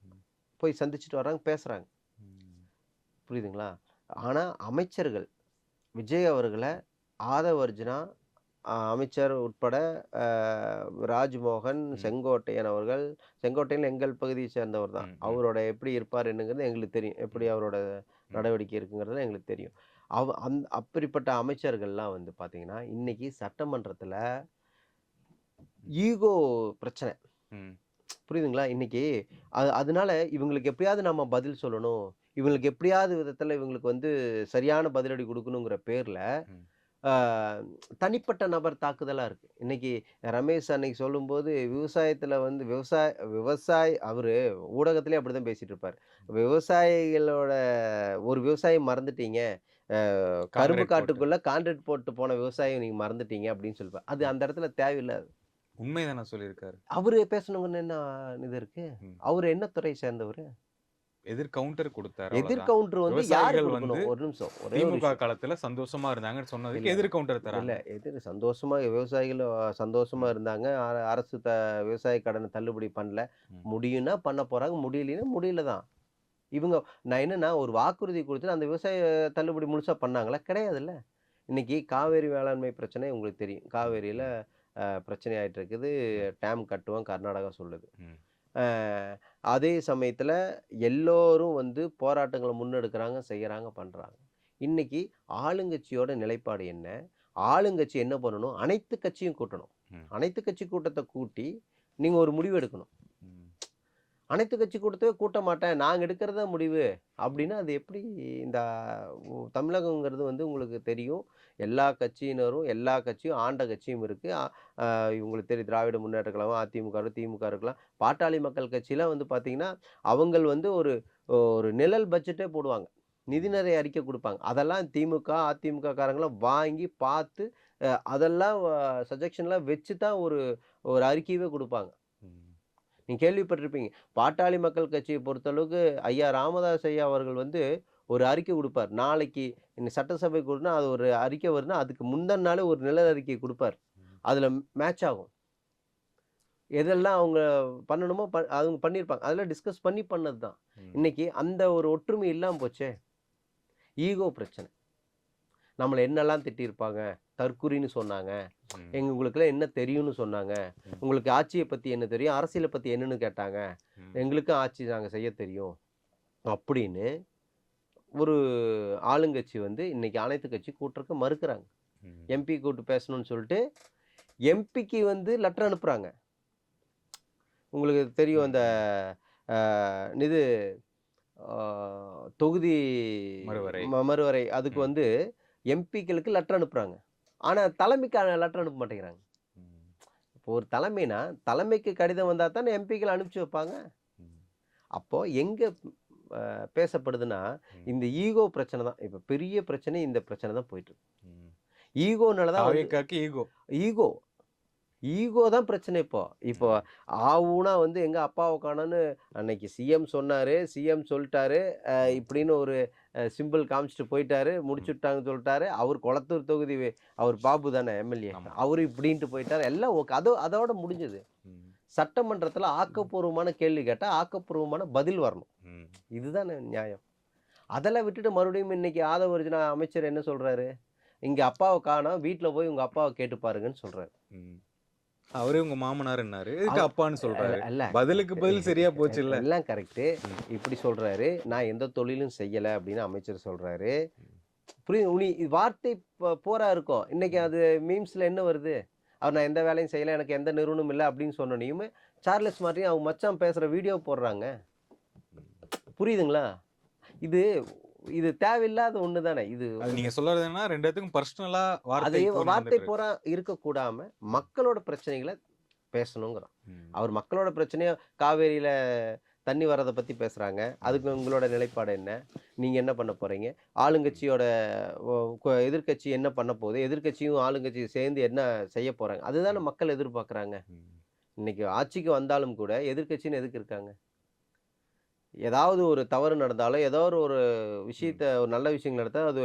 ம். போய் சந்திச்சுட்டு வர்றாங்க, பேசுறாங்க. ம். புரியுதுங்களா? ஆனா, அமைச்சர்கள் விஜய் அவர்கள ஆதவ அர்ஜுனா, அமைச்சர் உட்பட அ ராஜ்மோகன், ம். செங்கோட்டையன் அவர்கள் செங்கோட்டையன் எங்கள் பகுதியை சேர்ந்தவர் தான். ம். ம். அவரோட எப்படி இருப்பார் என்னங்கிறது எங்களுக்கு தெரியும். எப்படி ம். அவரோட ம். நடவடிக்கை இருக்குங்கிறது எங்களுக்கு தெரியும். அப்படிப்பட்ட அமைச்சர்கள்லாம் பார்த்தீங்கன்னா, இன்னைக்கு சட்டமன்றத்தில ஈகோ பிரச்சனை. ம். புரியுதுங்களா? இன்னைக்கு அதனால இவங்களுக்கு எப்படியாவது நம்ம பதில் சொல்லணும். இவங்களுக்கு எப்படியாவது விதத்துல இவங்களுக்கு சரியான பதிலடி குடுக்கணுங்கிற பேர்ல, ம். ஆ தனிப்பட்ட நபர் தாக்குதலா இருக்கு. இன்னைக்கு ரமேஷ் அன்னைக்கு சொல்லும்போது, விவசாயத்துல அவரு ஊடகத்திலேயே அப்படிதான் பேசிட்டு இருப்பாரு. விவசாயிகளோட ஒரு விவசாயி மறந்துட்டீங்க. கரும்பு கான்கிரீட் போட்டு. காட்டுக்குள்ள கான்கிரீட் போட்டு போன விவசாயிய நீங்க மறந்துட்டீங்க அப்படின்னு சொல்லுவார். அது ம். அந்த இடத்துல தேவையில்ல. உண்மைதான சொல்லியிருக்காரு. அவரு பேசணுங்கன்னு என்ன இது இருக்கு? ம். அவரு என்ன துறை சேர்ந்தவரு? எதிர் கவுண்டர் குடுத்தாரு எதிர் அவ்வளோதான். கவுண்டர் யாரு விவசாயிகள் குடுக்கணும்? ஒரு நிமிஷம். ஒரே ஒரு திமுக விஷயம். காலத்துல சந்தோஷமா இருந்தாங்கன்னு இல்ல, சொன்னதுக்கு எதிர் கவுண்டர் இல்ல. தராங்க. சந்தோஷமா விவசாயிகள் சந்தோஷமா ம். இருந்தாங்க. அரசு விவசாய கடன தள்ளுபடி பண்ணல. ம். முடியும்னா பண்ண போறாங்க. முடியலைன்னா முடியல தான். இவங்க நான் என்னன்னா ஒரு வாக்குறுதி குடுத்துட்டு அந்த விவசாய தள்ளுபடி முழுசா பண்ணாங்களா? கிடையாதுல்ல. இன்னைக்கு காவேரி வேளாண்மை பிரச்சனை உங்களுக்கு தெரியும். ம். காவேரியில ம். பிரச்சனை ஆயிட்டு இருக்குது. ம். டேம் கட்டுவோம் கர்நாடகா சொல்லுது. ம். அ அதே சமயத்துல எல்லோரும் போராட்டங்கள முன்னெடுக்குறாங்க, செய்யறாங்க, பண்றாங்க. இன்னைக்கு ஆளுங்கட்சியோட நிலைப்பாடு என்ன? ஆளுங்கட்சி என்ன பண்ணணும்? அனைத்து கட்சியும் கூட்டணும். ம். அனைத்து கட்சி கூட்டத்த கூட்டி, நீங்க ஒரு முடிவு எடுக்கணும். ம். அனைத்து கட்சி கூட்டத்தையே கூட்ட மாட்டேன். நாங்க எடுக்கிறது தான் முடிவு. அப்டின்னா, அது எப்படி இந்த தமிழகங்கிறது உங்களுக்கு தெரியும். எல்லா கட்சியினரும், எல்லா கட்சியும் ஆண்ட கட்சியும் இருக்கு. உங்களுக்கு தெரியும் திராவிட முன்னேற்ற கழகம், அதிமுக, திமுக இருக்கலாம். பாட்டாளி மக்கள் கட்சிலாம் பார்த்தீங்கன்னா, அவங்கள் ஒரு ஒரு நிழல் பட்ஜெட்டே போடுவாங்க. நிதிநிலை அறிக்கை குடுப்பாங்க. அதெல்லாம் திமுக, அதிமுக காரங்கலாம் வாங்கி பார்த்து, அதெல்லாம் சஜெக்ஷன்லாம் வச்சு தான் ஒரு ஒரு அறிக்கையவே குடுப்பாங்க. ம். நீங்க கேள்விப்பட்டிருப்பீங்க. பாட்டாளி மக்கள் கட்சிய பொறுத்தளவுக்கு ஐயா ராமதாஸ் ஐயா அவர்கள் ஒரு அறிக்கை குடுப்பார். நாளைக்கு இந்த சட்டசபை கூடுனா அது ஒரு அறிக்கை வருதுன்னா, அதுக்கு முந்தன நாளே ஒரு நிழல் அறிக்கை குடுப்பார். ம். அதுல மேட்ச் ஆகும். எதெல்லாம் அவங்க பண்ணணுமோ அவங்க பண்ணியிருப்பாங்க. அதெல்லாம் டிஸ்கஸ் பண்ணி பண்ணது தான். ம். இன்னைக்கு அந்த ஒரு ஒற்றுமை இல்லாம போச்சே! ஈகோ பிரச்சனை. நம்மள என்னலாம் திட்டியிருப்பாங்க? தற்குறின்னு சொன்னாங்க. ம். உங்களுக்கெல்லாம் என்ன தெரியும்னு சொன்னாங்க. ம். உங்களுக்கு ஆட்சிய பத்தி என்ன தெரியும்? அரசியல பத்தி என்னன்னு கேட்டாங்க. ம். எங்களுக்கும் ஆட்சி நாங்க செய்ய தெரியும். அப்படின்னு ஒரு ஆளுங்கட்சி இன்னைக்கு அனைத்து கட்சி கூட்டறக்கு மறுக்கிறாங்க. ம். எம்பி கூட்டு பேசணும்னு சொல்லிட்டு, எம்பிக்கு லெட்டர் அனுப்புறாங்க. உங்களுக்கு தெரியும் அந்த ம். அ இது அ தொகுதி மறுவரை. மறுவரை அதுக்கு ம். எம்பிக்களுக்கு லெட்டர் அனுப்புறாங்க. ஆனா தலைமைக்கு லெட்டர் அனுப்ப மாட்டேங்கிறாங்க. ம். இப்போ ஒரு தலைமைனா, தலைமைக்கு கடிதம் வந்தா தானே எம்பிக்கள் அனுப்பிச்சு வைப்பாங்க. ம். அப்போ எங்க பேசப்படுதுன்னா, ம். இந்த ஈகோ பிரச்சனை தான். இப்ப பெரிய பிரச்சனை இந்த பிரச்சனை தான் போயிட்டு இருக்கு. ம். ஈகோனால தான் தாவேக்காக்கு ஈகோ. ஈகோ ஈகோ தான் பிரச்சனை இப்போ. இப்போ ம். ஆவூனா எங்க அப்பாவ காணோம்னு அன்னைக்கு சிஎம் சொன்னாரு. சிஎம் சொல்ட்டாரு. ம். இப்படின்னு ஒரு சிம்பிள் காமிச்சுட்டு போயிட்டாரு. ம். முடிச்சுட்டாங்கன்னு சொல்ட்டாரு. அவர் கொளத்தூர் தொகுதி அவர் பாபு தானே எம்எல்ஏ. ஆமா. அவரு இப்படின்ட்டு போயிட்டாரு. எல்லாம் ஓகே. அதோட முடிஞ்சது. ம். சட்டமன்றத்துல ஆக்கப்பூர்வமான கேள்வி கேட்டா, ஆக்கப்பூர்வமான பதில் வரணும். ம். இதுதானே நியாயம். அதெல்லாம் விட்டுட்டு மறுபடியும் இன்னைக்கு ஆதவ அர்ஜுனா அமைச்சர் என்ன சொல்றாரு? இங்க அப்பாவ காணோம். வீட்ல போய் உங்க அப்பாவ கேட்டு பாருங்கன்னு சொல்றாரு. ம். அவரே உங்க மாமனார்ன்னாரு. எதுக்கு அவ அப்பான்னு அல்ல சொல்றாரு? அல்ல பதிலுக்கு பதில் சரியா போச்சுல்ல. எல்லாம் கரெக்ட்டு. ம். இப்படி சொல்றாரு. நான் எந்த தொழிலும் செய்யல அப்படின்னு அமைச்சர் சொல்றாரு. ம். புரியுது. வார்த்தை போரா இருக்கும். இன்னைக்கு ம். அது மீம்ஸ்ல என்ன வருது? அவர் நான் எந்த வேலையும் செய்யல. எனக்கு எந்த நிறுவனமும் இல்ல அப்படின்னு சொன்னோனையுமே, சார்லஸ் மார்ட்டின் அவங்க மச்சான் பேசுற வீடியோ போடுறாங்க. புரியுதுங்களா? இது இது தேவையில்லாத ஒண்ணு தானே. இது அது நீங்க சொல்றது என்னன்னா 2 பேத்துக்கும் பர்சனலா அதே வார்த்தை போர் வார்த்தை நடந்துட்டு இருக்கு. போரா இருக்கக்கூடாம, மக்களோட பிரச்சனைகள பேசணுங்கிறோம். ம். அவர் மக்களோட பிரச்சனைய காவேரியில தண்ணி வர்றத பத்தி பேசுறாங்க. அதுக்கு உங்களோட நிலைப்பாடு என்ன? நீங்க என்ன பண்ண போறீங்க? ஆளுங்கட்சியோட ஒ கொ எதிர்க்கட்சி என்ன பண்ண போகுது? எதிர்க்கட்சியும் ஆளுங்கட்சியும் சேர்ந்து என்ன செய்ய போறாங்க? அதுதானே ம். மக்கள் எதிர்பார்க்குறாங்க. ம். இன்னைக்கு ஆட்சிக்கு வந்தாலும் கூட எதிர்க்கட்சின்னு எதுக்கு இருக்காங்க? ஏதாவது ஒரு தவறு நடந்தாலும், ஏதோ ஒரு ம். விஷயத்த ஒரு நல்ல விஷயங்கள் நடத்தா அது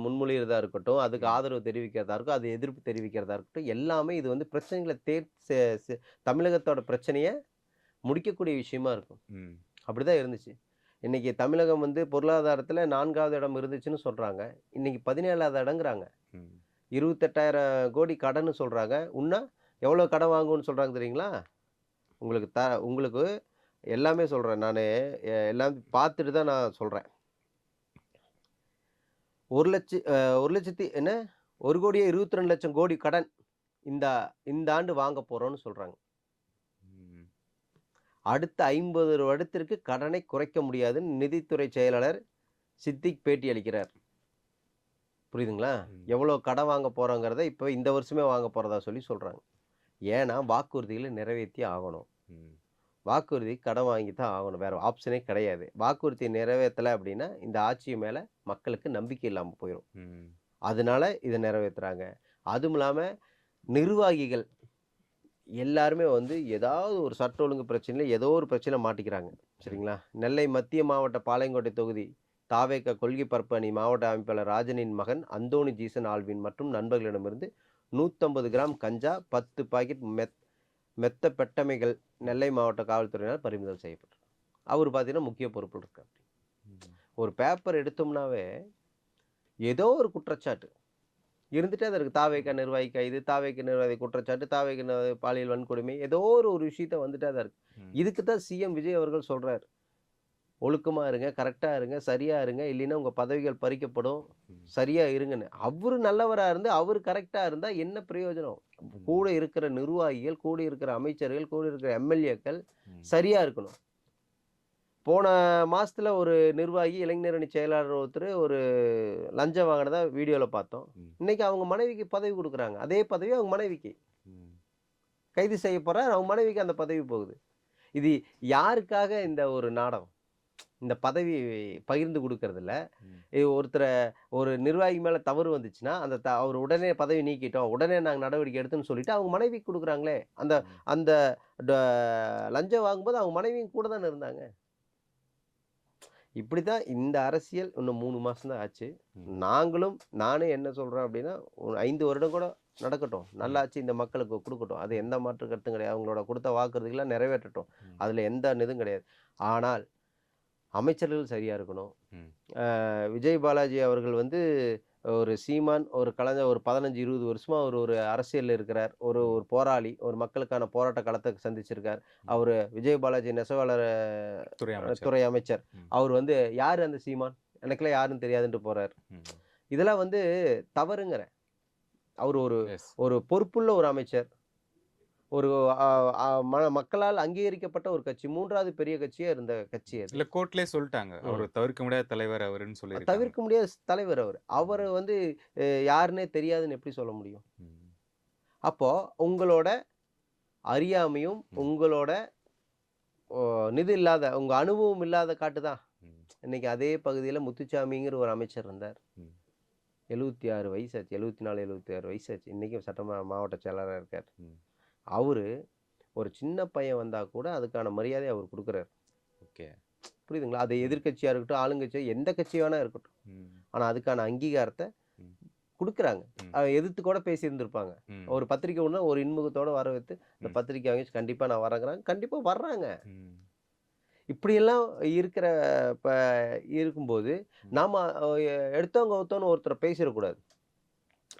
முன்மொழியிறதா இருக்கட்டும், அதுக்கு ம். ஆதரவு தெரிவிக்கிறதா இருக்கட்டும், அது எதிர்ப்பு தெரிவிக்கிறதா இருக்கட்டும், எல்லாமே இது வந்து பிரச்சனைகள தேர் செ செ தமிழகத்தோட பிரச்சனைய முடிக்கக்கூடிய விஷயமா இருக்கும். ம். அப்படிதான் இருந்துச்சு. இன்னைக்கு தமிழகம் வந்து பொருளாதாரத்துல 4வது இடம் இருந்துச்சுன்னு சொல்றாங்க. இன்னைக்கு 17வது இடம்ங்கிறாங்க. ம். 28,000 கோடி கடன்னு சொல்றாங்க. உன்ன எவ்வளோ கடன் வாங்குவோம்ன்னு சொல்றாங்க தெரியுங்களா? உங்களுக்கு உங்களுக்கு எல்லாமே சொல்றேன். நானு எல்லாம் பார்த்துட்டு தான் நான் சொல்றேன். 1,00,000 என்ன 1,22,00,000 கோடி கடன் இந்த இந்த ஆண்டு வாங்க போறோம்ன்னு சொல்றாங்க. ம். அடுத்த 50 வருடத்திற்கு கடனை குறைக்க முடியாதுன்னு நிதித்துறை செயலாளர் சித்திக் பேட்டி அளிக்கிறார். புரியுதுங்களா? ம். எவ்வளோ கடன் வாங்க போறோங்கிறத இப்ப இந்த வருஷமே வாங்க போறதா சொல்றாங்க. ஏன்னா வாக்குறுதிகள நிறைவேத்தி ஆகணும். ம். வாக்குறுதி கடன் வாங்கி தான் ஆகணும். வேற ஆப்ஷனே கிடையாது. வாக்குறுதிய நிறைவேத்தல அப்படின்னா, இந்த ஆட்சி மேல மக்களுக்கு நம்பிக்கை இல்லாம போயிரும். ம். அதனால இத நிறைவேத்துறாங்க. அதுவும் இல்லாம நிர்வாகிகள் எல்லாருமே வந்து ஏதாவது ஒரு சட்ட ஒழுங்கு பிரச்சனையில ஏதோ ஒரு பிரச்சனையில மாட்டிக்கிறாங்க. ம். சரிங்களா? நெல்லை மத்திய மாவட்ட பாளையங்கோட்டை தொகுதி தாவேகா கொள்கை பரப்பு அணி மாவட்ட அமைப்பாளர் ராஜனின் மகன் அந்தோணி ஜீசன் ஆல்வின் மற்றும் நண்பர்களிடமிருந்து 150 கிராம் கஞ்சா, 10 பாக்கெட் மெத்தபெட்டமைகள் நெல்லை மாவட்ட காவல்துறையினர் பறிமுதல் செய்யப்பட்டது. அவரு பார்த்தீங்கன்னா முக்கிய பொறுப்புல இருக்காரு. ம். ஒரு பேப்பர் எடுத்தோம்னாவே ஏதோ ஒரு குற்றச்சாட்டு இருந்துட்டே தான் இருக்கு. தாவேகா நிர்வாகி கைது, தாவேகா நிர்வாகி குற்றச்சாட்டு, தாவேகா பாலியல் வன்கொடுமை, ஏதோ ஒரு விஷயத்த வந்துட்டே தான் இருக்கு. ம். இதுக்கு தான் சிஎம் விஜய் அவர்கள் சொல்றாரு. ஒழுக்கமா இருங்க, கரெக்ட்டா இருங்க, சரியா இருங்க. இல்லைன்னா உங்க பதவிகள் பறிக்கப்படும். ம். சரியா இருங்கன்னு. அவரு நல்லவரா இருந்து, அவரு கரெக்ட்டா இருந்தா என்ன பிரயோஜனம்? கூட ம். இருக்கிற நிர்வாகிகள், கூட இருக்கிற அமைச்சர்கள், கூட இருக்கிற எம்எல்ஏக்கள் ம். சரியா இருக்கணும். போன மாசத்துல ஒரு நிர்வாகி, இளைஞர் அணி செயலாளர் ஒருத்தரு ஒரு லஞ்சம் வாங்குனதா வீடியோல பார்த்தோம். ம். இன்னைக்கு அவங்க மனைவிக்கு பதவி குடுக்குறாங்க. அதே பதவி அவங்க மனைவிக்கு. ம். கைது செய்ய போறார். அவங்க மனைவிக்கு அந்த பதவி போகுது. இது யாருக்காக இந்த ஒரு நாடகம்? இந்த பதவி பகிர்ந்து குடுக்கறதுல, ம். ஒரு நிர்வாகி மேல தவறு வந்துச்சுன்னா, அந்த அவர் உடனே பதவி நீக்கிட்டோம். உடனே நாங்க நடவடிக்கை எடுத்தோம்ன்னு சொல்லிட்டு அவங்க மனைவிக்கு குடுக்குறாங்களே! அந்த ம். அந்த ட லஞ்சம் வாங்கும்போது அவங்க மனைவியும் கூட தானே இருந்தாங்க. இப்படித்தான் இந்த அரசியல் இன்னும் 3 மாசம் தான் ஆச்சு. ம். நானும் என்ன சொல்றேன் அப்படின்னா, ஒரு 5 வருடம் கூட நடக்கட்டும். ம். நல்லாட்சி இந்த மக்களுக்கு குடுக்கட்டும். அது எந்த மாற்று கருத்தும் கிடையாது. அவங்களோட குடுத்த வாக்குறுதிகள நிறைவேற்றட்டும். ம். அதுல எந்த இதுவும் கிடையாது. ஆனால் அமைச்சர்கள் சரியா இருக்கணும். ம். விஜய் பாலாஜி அவர்கள் வந்து ஒரு சீமான், ஒரு கலைஞர் ஒரு 15, 20 வருஷமா அவரு ஒரு அரசியல்ல இருக்கிறார். ஒரு ம். ஒரு போராளி. ஒரு மக்களுக்கான போராட்ட களத்த சந்திச்சிருக்கார். ம். அவரு விஜய் பாலாஜி நெசவாளர் துறை அமைச்சர். துறை அமைச்சர். ம். அவரு வந்து யாரு அந்த சீமான்? எனக்கெல்லாம் யாருன்னு தெரியாதுன்ட்டு போறாரு. ம். இதெல்லாம் வந்து தவறுங்கிறேன். அவரு ஒரு எஸ். ஒரு பொறுப்புள்ள ஒரு அமைச்சர். ஒரு அ அ மக்களால் அங்கீகரிக்கப்பட்ட ஒரு கட்சி. 3வது பெரிய கட்சியா இருந்த கட்சி அது. இல்ல கோர்ட்லயே சொல்ட்டாங்க. அவரு ம். தவிர்க்க முடியாத தலைவர் அவருன்னு சொல்லியிருக்காங்க. தவிர்க்க முடியாத தலைவர் அவரு. அவர ம். வந்து யாருன்னே தெரியாதுன்னு எப்படி சொல்ல முடியும்? ம். அப்போ உங்களோட அறியாமையும், ம். உங்களோட ஒ இது இல்லாத உங்க அனுபவம் இல்லாத காட்டுதான். ம். இன்னைக்கு அதே பகுதியில முத்துச்சாமிங்கிற ஒரு அமைச்சர் இருந்தார். ம். 76 வயசாச்சு. 74, 76 வயசாச்சு. இன்னைக்கும் மாவட்ட செயலாளரா இருக்காரு. ம். அவரு ஒரு சின்ன பையன் வந்தா கூட அதுக்கான மரியாதைய அவரு குடுக்குறாரு. ஓகே. புரியுதுங்களா? அது ம். எதிர்க்கட்சியா இருக்கட்டும், ஆளுங்கட்சியா எந்த கட்சி வேணா இருக்கட்டும். ம். ஆனா அதுக்கான அங்கீகாரத்த ம். குடுக்குறாங்க. ம். எதிர்த்து கூட பேசியிருந்திருப்பாங்க. ம். ஒரு பத்திரிக்கை ஒண்ணுனா ஒரு இன்முகத்தோட வரவேத்து, இந்த ம். பத்திரிக்கை வாங்கி கண்டிப்பா நான் வரேங்கிறாங்க. கண்டிப்பா வர்றாங்க. ம். இப்படியெல்லாம் இருக்கிற இப்ப இருக்கும்போது, ம். நாம எடுத்தோம் கவுத்தோம்ன்னு ஒருத்தர பேசிறக்கூடாது.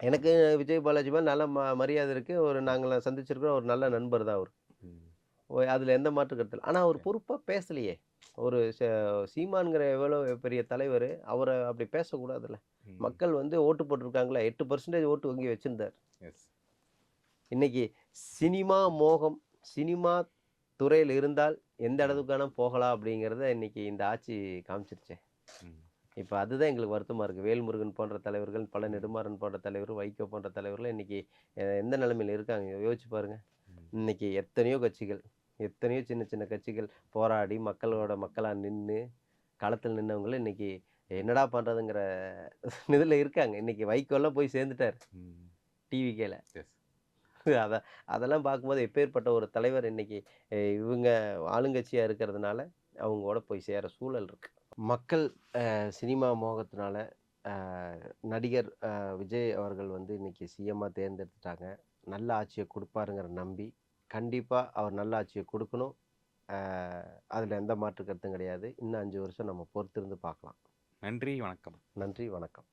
எனக்கு விஜய் பாலாஜி மேல நல்ல மரியாதை இருக்கு. நாங்கள சந்திச்சிருக்கிறோம். ஒரு நல்ல நண்பர் தான் அவரு. ம். அதுல எந்த மாற்று கருத்து இல்ல. ஆனா அவர் சரி. பொறுப்பா பேசலையே! ஒரு சீமான்ங்கிற எவ்வளோ பெரிய தலைவரு, அவர அப்படி பேசக்கூடாதுல்ல. ம். மக்கள் வந்து ஓட்டு போட்டுருக்காங்கல்ல. 8% ஓட்டு வங்கி வச்சிருந்தாரு. எஸ். இன்னைக்கு சினிமா மோகம், சினிமா துறையில இருந்தால் எந்த ம். இடத்துக்கு வேணா போகலாம் அப்படிங்கிறத இன்னைக்கு இந்த ஆட்சி காமிச்சிருச்சே. ம். இப்ப அதுதான் எங்களுக்கு வருத்தமா இருக்கு. வேல்முருகன் போன்ற தலைவர்கள், பல ம். நெடுமாறன் போன்ற தலைவர், வைகோ போன்ற தலைவர்லாம் இன்னைக்கு எந்த நிலைமையில இருக்காங்க யோசிச்சு பாருங்க. ம். இன்னைக்கு எத்தனையோ கட்சிகள், எத்தனையோ சின்ன சின்ன கட்சிகள் போராடி மக்களோட மக்களா நின்னு, களத்துல நின்னவங்கள இன்னைக்கு என்னடா பண்றதுங்கிற இதுல இருக்காங்க. இன்னைக்கு வைகோலாம் போய் சேர்ந்துட்டாரு ம். டிவிகேல. எஸ். அத அதெல்லாம் பார்க்கும்போது எப்பேர்ப்பட்ட ஒரு தலைவர் இன்னைக்கு இவங்க ஆளுங்கட்சியா இருக்கிறதுனால, அவங்களோட போய் சேர சூழல் இருக்கு. மக்கள் சினிமா மோகத்தினால அ நடிகர் விஜய் அவர்கள் வந்து இன்னைக்கு சிஎம்மா தேர்ந்தெடுத்துட்டாங்க. நல்ல ஆட்சிய குடுப்பாருங்கிற நம்பி, கண்டிப்பா அவர் நல்ல ஆட்சிய குடுக்கணும். அ அதுல எந்த மாற்று கருத்தும் கிடையாது. இன்னும் 5 வருஷம் நம்ம பொறுத்திருந்து பார்க்கலாம். நன்றி. வணக்கம். நன்றி, வணக்கம்.